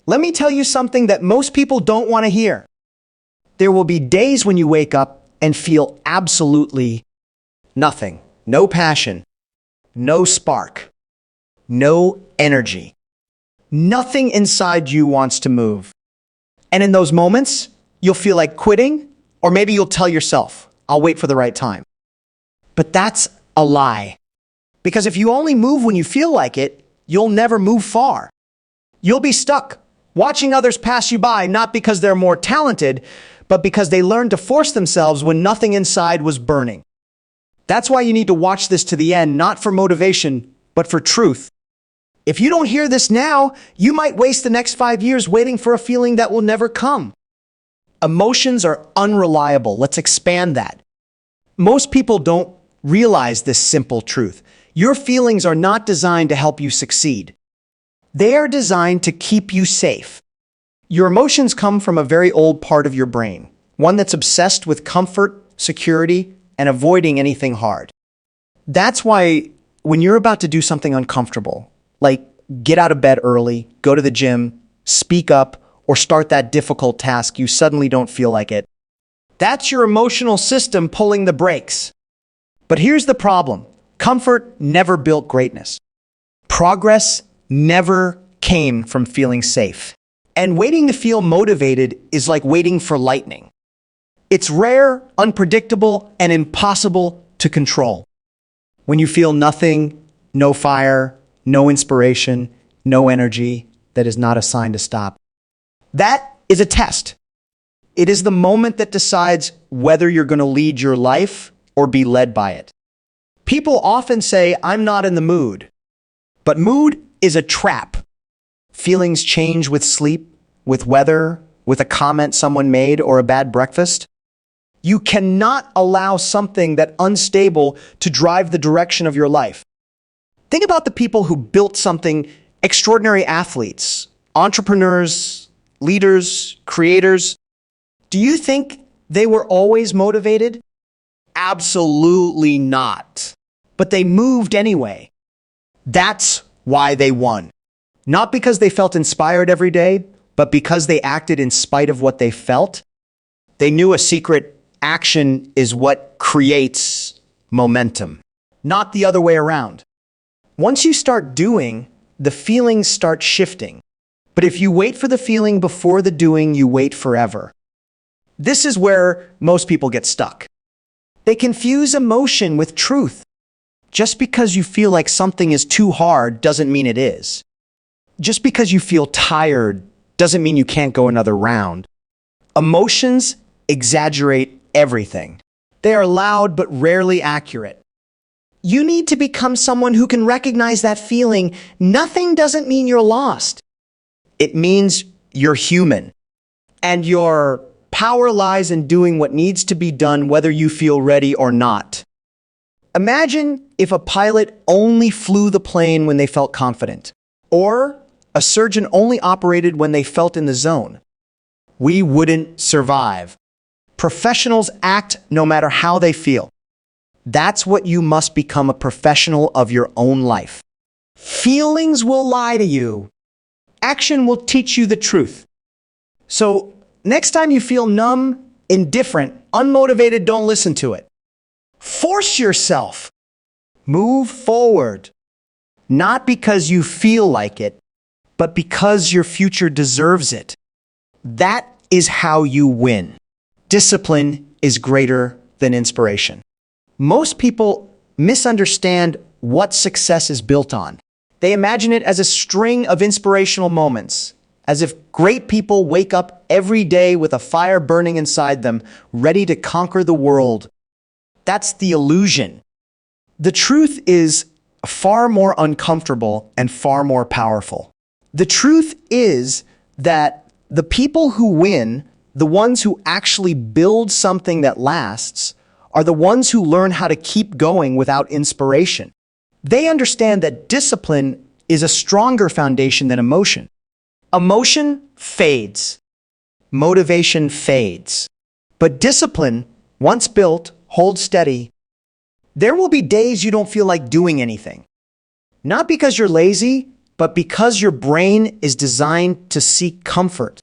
Let me tell you something that most people don't want to hear. There will be days when you wake up and feel absolutely nothing. No passion, no spark, no energy. Nothing inside you wants to move. And in those moments, you'll feel like quitting, or maybe you'll tell yourself, I'll wait for the right time. But that's a lie. Because if you only move when you feel like it, you'll never move far. You'll be stuck, watching others pass you by, not because they're more talented, but because they learned to force themselves when nothing inside was burning. That's why you need to watch this to the end, not for motivation, but for truth. If you don't hear this now, you might waste the next 5 years waiting for a feeling that will never come. Emotions are unreliable. Let's expand that. Most people don't realize this simple truth. Your feelings are not designed to help you succeed. They are designed to keep you safe. Your emotions come from a very old part of your brain, one that's obsessed with comfort, security, and avoiding anything hard. That's why when you're about to do something uncomfortable, like get out of bed early, go to the gym, speak up, or start that difficult task, you suddenly don't feel like it. That's your emotional system pulling the brakes. But here's the problem. Comfort never built greatness. Progress never came from feeling safe. And waiting to feel motivated is like waiting for lightning. It's rare, unpredictable, and impossible to control. When you feel nothing, no fire, no inspiration, no energy, that is not a sign to stop. That is a test. It is the moment that decides whether you're going to lead your life or be led by it. People often say, I'm not in the mood. But mood is a trap. Feelings change with sleep, with weather, with a comment someone made, or a bad breakfast. You cannot allow something that unstable to drive the direction of your life. Think about the people who built something, extraordinary athletes, entrepreneurs, leaders, creators. Do you think they were always motivated? Absolutely not. But they moved anyway. That's why they won. Not because they felt inspired every day, but because they acted in spite of what they felt. They knew a secret: action is what creates momentum, not the other way around. Once you start doing, the feelings start shifting. But if you wait for the feeling before the doing, you wait forever. This is where most people get stuck. They confuse emotion with truth. Just because you feel like something is too hard doesn't mean it is. Just because you feel tired doesn't mean you can't go another round. Emotions exaggerate everything. They are loud but rarely accurate. You need to become someone who can recognize that feeling. Nothing doesn't mean you're lost. It means you're human. And your power lies in doing what needs to be done, whether you feel ready or not. Imagine if a pilot only flew the plane when they felt confident, or a surgeon only operated when they felt in the zone. We wouldn't survive. Professionals act no matter how they feel. That's what you must become: a professional of your own life. Feelings will lie to you. Action will teach you the truth. So next time you feel numb, indifferent, unmotivated, don't listen to it. Force yourself. Move forward. Not because you feel like it, but because your future deserves it. That is how you win. Discipline is greater than inspiration. Most people misunderstand what success is built on. They imagine it as a string of inspirational moments, as if great people wake up every day with a fire burning inside them, ready to conquer the world. That's the illusion. The truth is far more uncomfortable and far more powerful. The truth is that the people who win, the ones who actually build something that lasts, are the ones who learn how to keep going without inspiration. They understand that discipline is a stronger foundation than emotion. Emotion fades. Motivation fades. But discipline, once built, holds steady. There will be days you don't feel like doing anything. Not because you're lazy, But because your brain is designed to seek comfort,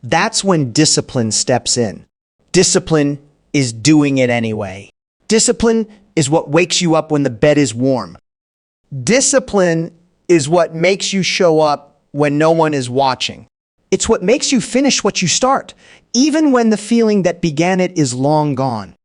that's when discipline steps in. Discipline is doing it anyway. Discipline is what wakes you up when the bed is warm. Discipline is what makes you show up when no one is watching. It's what makes you finish what you start, even when the feeling that began it is long gone.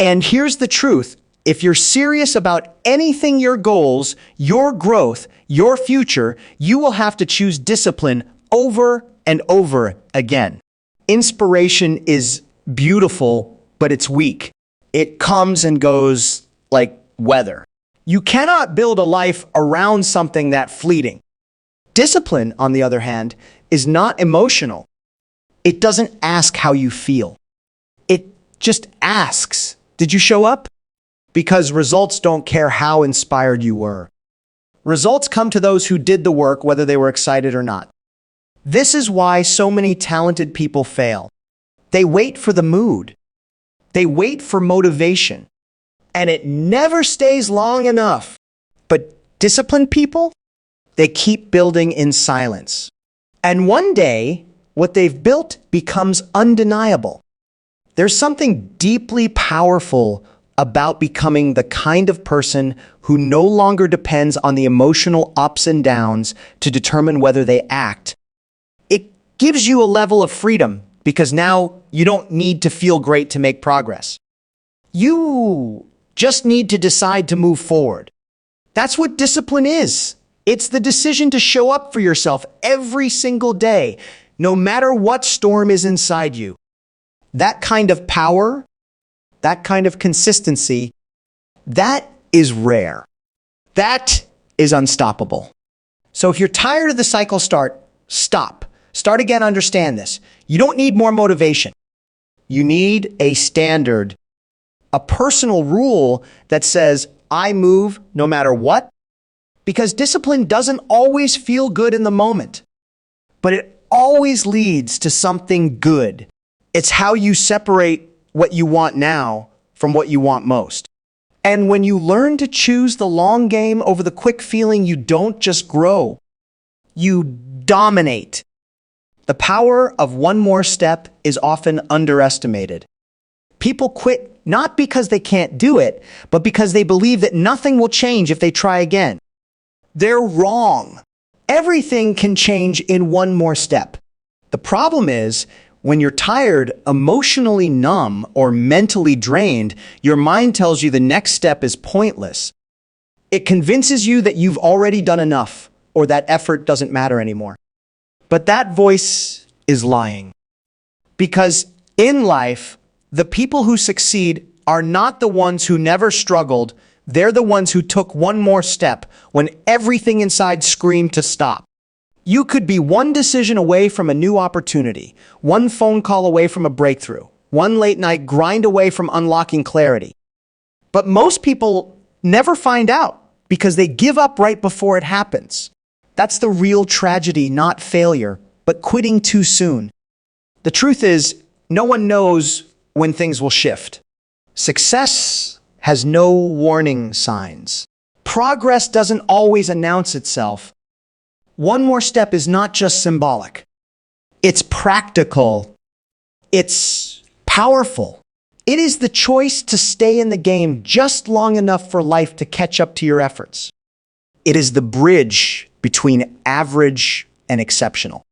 And here's the truth. If you're serious about anything, your goals, your growth, your future, you will have to choose discipline over and over again. Inspiration is beautiful, but it's weak. It comes and goes like weather. You cannot build a life around something that fleeting. Discipline, on the other hand, is not emotional. It doesn't ask how you feel. It just asks, did you show up? Because results don't care how inspired you were. Results come to those who did the work, whether they were excited or not. This is why so many talented people fail. They wait for the mood. They wait for motivation. And it never stays long enough. But disciplined people, they keep building in silence. And one day, what they've built becomes undeniable. There's something deeply powerful about becoming the kind of person who no longer depends on the emotional ups and downs to determine whether they act. It gives you a level of freedom because now you don't need to feel great to make progress. You just need to decide to move forward. That's what discipline is. It's the decision to show up for yourself every single day, no matter what storm is inside you. That kind of power, that kind of consistency, that is rare. That is unstoppable. So if you're tired of the cycle, stop. Start again, understand this. You don't need more motivation. You need a standard, a personal rule that says, I move no matter what. Because discipline doesn't always feel good in the moment, but it always leads to something good. It's how you separate what you want now from what you want most. And when you learn to choose the long game over the quick feeling, you don't just grow, you dominate. The power of one more step is often underestimated. People quit not because they can't do it, but because they believe that nothing will change if they try again. They're wrong. Everything can change in one more step. The problem is, when you're tired, emotionally numb, or mentally drained, your mind tells you the next step is pointless. It convinces you that you've already done enough, or that effort doesn't matter anymore. But that voice is lying. Because in life, the people who succeed are not the ones who never struggled. They're the ones who took one more step when everything inside screamed to stop. You could be one decision away from a new opportunity, one phone call away from a breakthrough, one late night grind away from unlocking clarity. But most people never find out because they give up right before it happens. That's the real tragedy, not failure, but quitting too soon. The truth is, no one knows when things will shift. Success has no warning signs. Progress doesn't always announce itself. One more step is not just symbolic. It's practical. It's powerful. It is the choice to stay in the game just long enough for life to catch up to your efforts. It is the bridge between average and exceptional.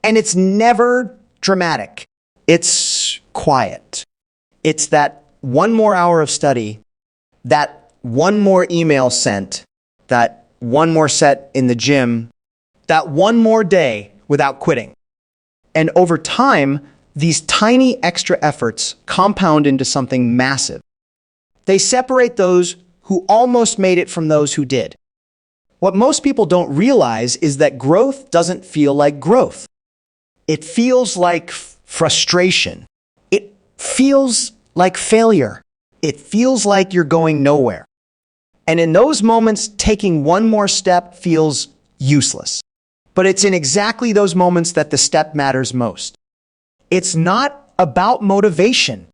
And it's never dramatic. It's quiet. It's that one more hour of study, that one more email sent, that one more set in the gym, that one more day without quitting. And over time, these tiny extra efforts compound into something massive. They separate those who almost made it from those who did. What most people don't realize is that growth doesn't feel like growth. It feels like frustration. It feels like failure. It feels like you're going nowhere. And in those moments, taking one more step feels useless. But it's in exactly those moments that the step matters most. It's not about motivation.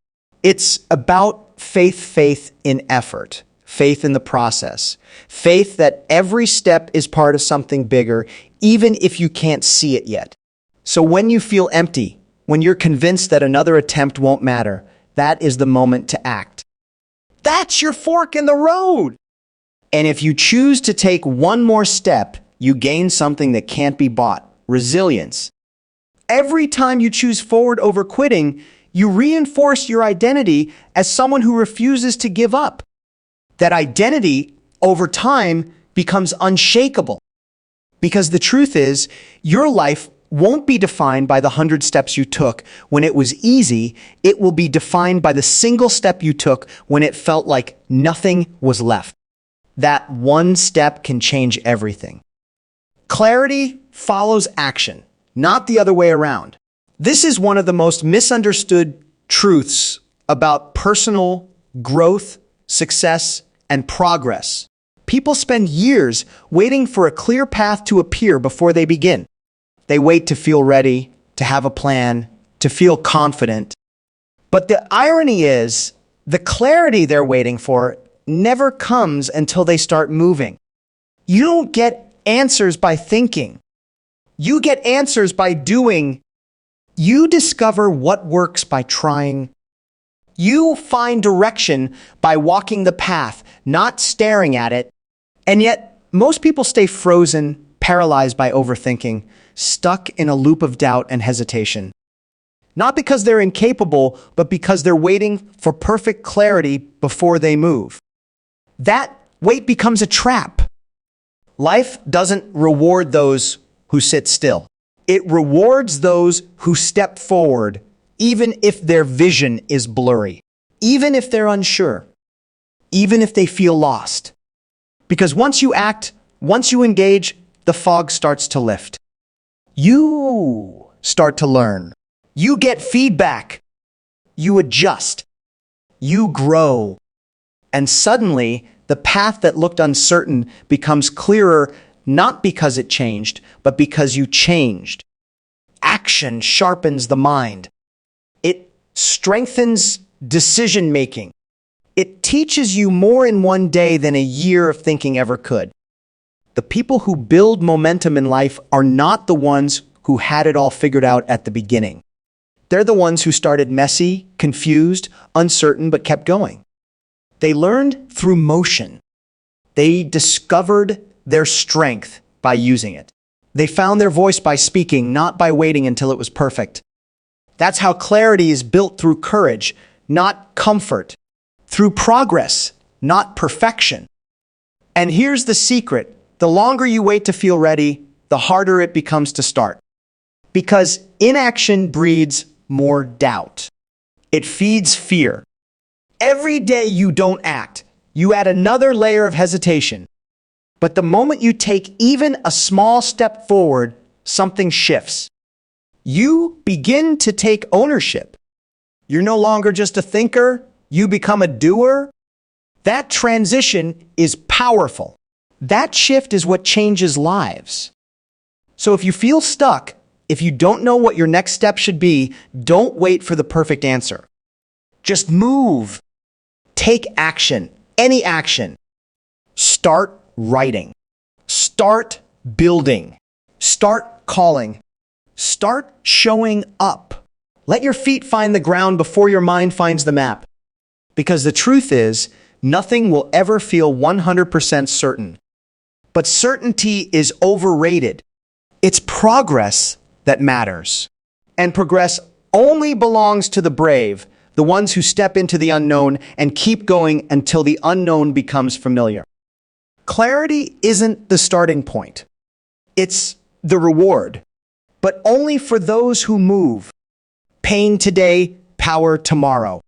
It's about faith in effort, faith in the process, faith that every step is part of something bigger, even if you can't see it yet. So when you feel empty, when you're convinced that another attempt won't matter, that is the moment to act. That's your fork in the road. And if you choose to take one more step, you gain something that can't be bought: resilience. Every time you choose forward over quitting, you reinforce your identity as someone who refuses to give up. That identity, over time, becomes unshakable. Because the truth is, your life won't be defined by the 100 steps you took when it was easy. It will be defined by the single step you took when it felt like nothing was left. That one step can change everything. Clarity follows action, not the other way around. This is one of the most misunderstood truths about personal growth, success, and progress. People spend years waiting for a clear path to appear before they begin. They wait to feel ready, to have a plan, to feel confident. But the irony is, the clarity they're waiting for never comes until they start moving. You don't get answers by thinking. You get answers by doing. You discover what works by trying. You find direction by walking the path, not staring at it. And yet, most people stay frozen, paralyzed by overthinking, stuck in a loop of doubt and hesitation. Not because they're incapable, but because they're waiting for perfect clarity before they move. That wait becomes a trap. Life doesn't reward those who sit still. It rewards those who step forward, even if their vision is blurry, even if they're unsure, even if they feel lost. Because once you act, once you engage, the fog starts to lift. You start to learn. You get feedback. You adjust. You grow. And suddenly, the path that looked uncertain becomes clearer, not because it changed, but because you changed. Action sharpens the mind. It strengthens decision-making. It teaches you more in one day than a year of thinking ever could. The people who build momentum in life are not the ones who had it all figured out at the beginning. They're the ones who started messy, confused, uncertain, but kept going. They learned through motion. They discovered their strength by using it. They found their voice by speaking, not by waiting until it was perfect. That's how clarity is built: through courage, not comfort. Through progress, not perfection. And here's the secret: the longer you wait to feel ready, the harder it becomes to start. Because inaction breeds more doubt. It feeds fear. Every day you don't act, you add another layer of hesitation. But the moment you take even a small step forward, something shifts. You begin to take ownership. You're no longer just a thinker, you become a doer. That transition is powerful. That shift is what changes lives. So if you feel stuck, if you don't know what your next step should be, don't wait for the perfect answer. Just move. Take action, any action. Start writing. Start building. Start calling. Start showing up. Let your feet find the ground before your mind finds the map. Because the truth is, nothing will ever feel 100% certain. But certainty is overrated. It's progress that matters. And progress only belongs to the brave, the ones who step into the unknown and keep going until the unknown becomes familiar. Clarity isn't the starting point. It's the reward. But only for those who move. Pain today, power tomorrow.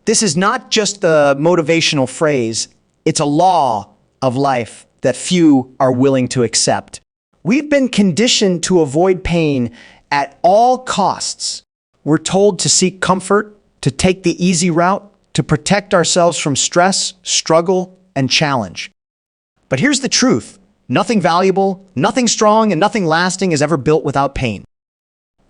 This is not just a motivational phrase. It's a law of life that few are willing to accept. We've been conditioned to avoid pain at all costs. We're told to seek comfort, to take the easy route, to protect ourselves from stress, struggle, and challenge. But here's the truth. Nothing valuable, nothing strong, and nothing lasting is ever built without pain.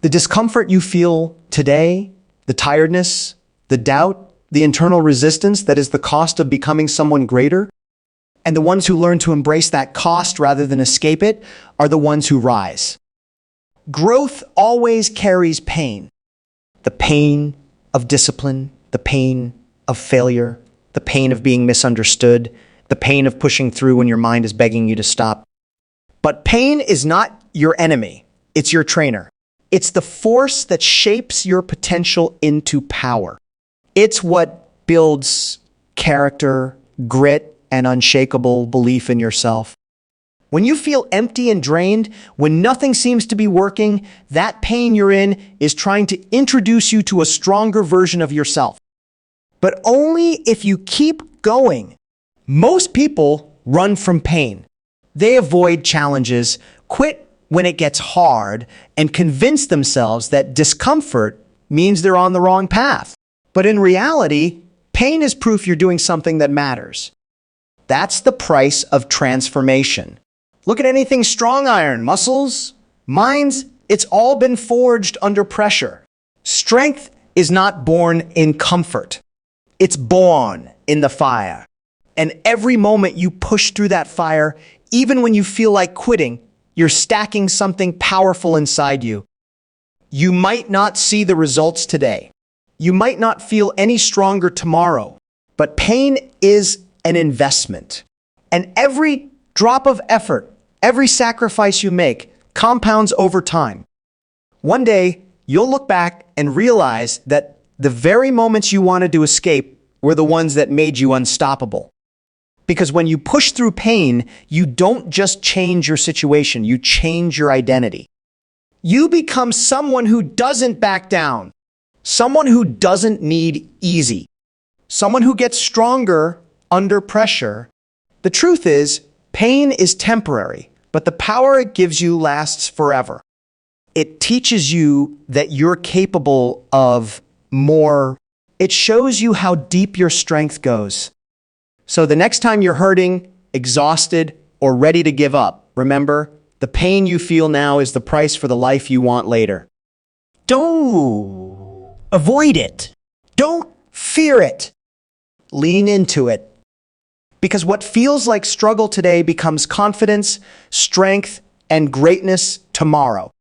The discomfort you feel today, the tiredness, the doubt, the internal resistance that is the cost of becoming someone greater, And the ones who learn to embrace that cost rather than escape it are the ones who rise. Growth always carries pain. The pain of discipline, the pain of failure, the pain of being misunderstood, the pain of pushing through when your mind is begging you to stop. But pain is not your enemy. It's your trainer. It's the force that shapes your potential into power. It's what builds character, grit, and unshakable belief in yourself. When you feel empty and drained, when nothing seems to be working, that pain you're in is trying to introduce you to a stronger version of yourself. But only if you keep going. Most people run from pain. They avoid challenges, quit when it gets hard, and convince themselves that discomfort means they're on the wrong path. But in reality, pain is proof you're doing something that matters. That's the price of transformation. Look at anything strong iron, muscles, minds, it's all been forged under pressure. Strength is not born in comfort. It's born in the fire. And every moment you push through that fire, even when you feel like quitting, you're stacking something powerful inside you. You might not see the results today. You might not feel any stronger tomorrow. But pain is an investment. And every drop of effort, every sacrifice you make compounds over time. One day, you'll look back and realize that the very moments you wanted to escape were the ones that made you unstoppable. Because when you push through pain, you don't just change your situation, you change your identity. You become someone who doesn't back down, someone who doesn't need easy, someone who gets stronger under pressure. The truth is, pain is temporary, but the power it gives you lasts forever. It teaches you that you're capable of more. It shows you how deep your strength goes. So the next time you're hurting, exhausted, or ready to give up, remember, the pain you feel now is the price for the life you want later. Don't avoid it. Don't fear it. Lean into it. Because what feels like struggle today becomes confidence, strength, and greatness tomorrow.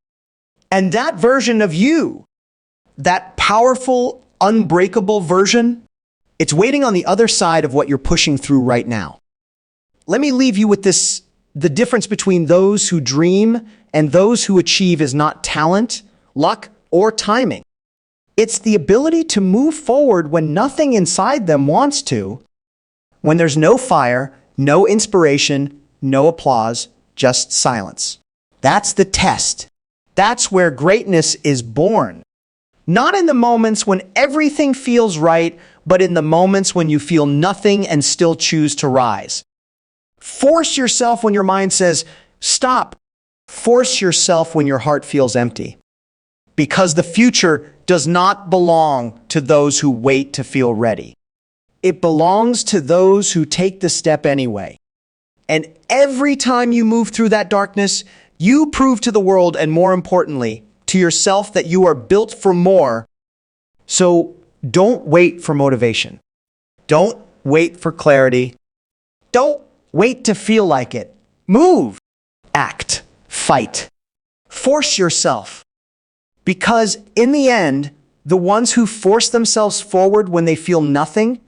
And that version of you, that powerful, unbreakable version, it's waiting on the other side of what you're pushing through right now. Let me leave you with this. The difference between those who dream and those who achieve is not talent, luck, or timing. It's the ability to move forward when nothing inside them wants to, when there's no fire, no inspiration, no applause, just silence. That's the test. That's where greatness is born. Not in the moments when everything feels right, but in the moments when you feel nothing and still choose to rise. Force yourself when your mind says, stop. Force yourself when your heart feels empty. Because the future does not belong to those who wait to feel ready. It belongs to those who take the step anyway. And every time you move through that darkness, you prove to the world, and more importantly, to yourself, that you are built for more. So don't wait for motivation. Don't wait for clarity. Don't wait to feel like it. Move, act, fight. Force yourself. Because in the end, the ones who force themselves forward when they feel nothing,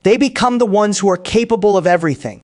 they become the ones who are capable of everything.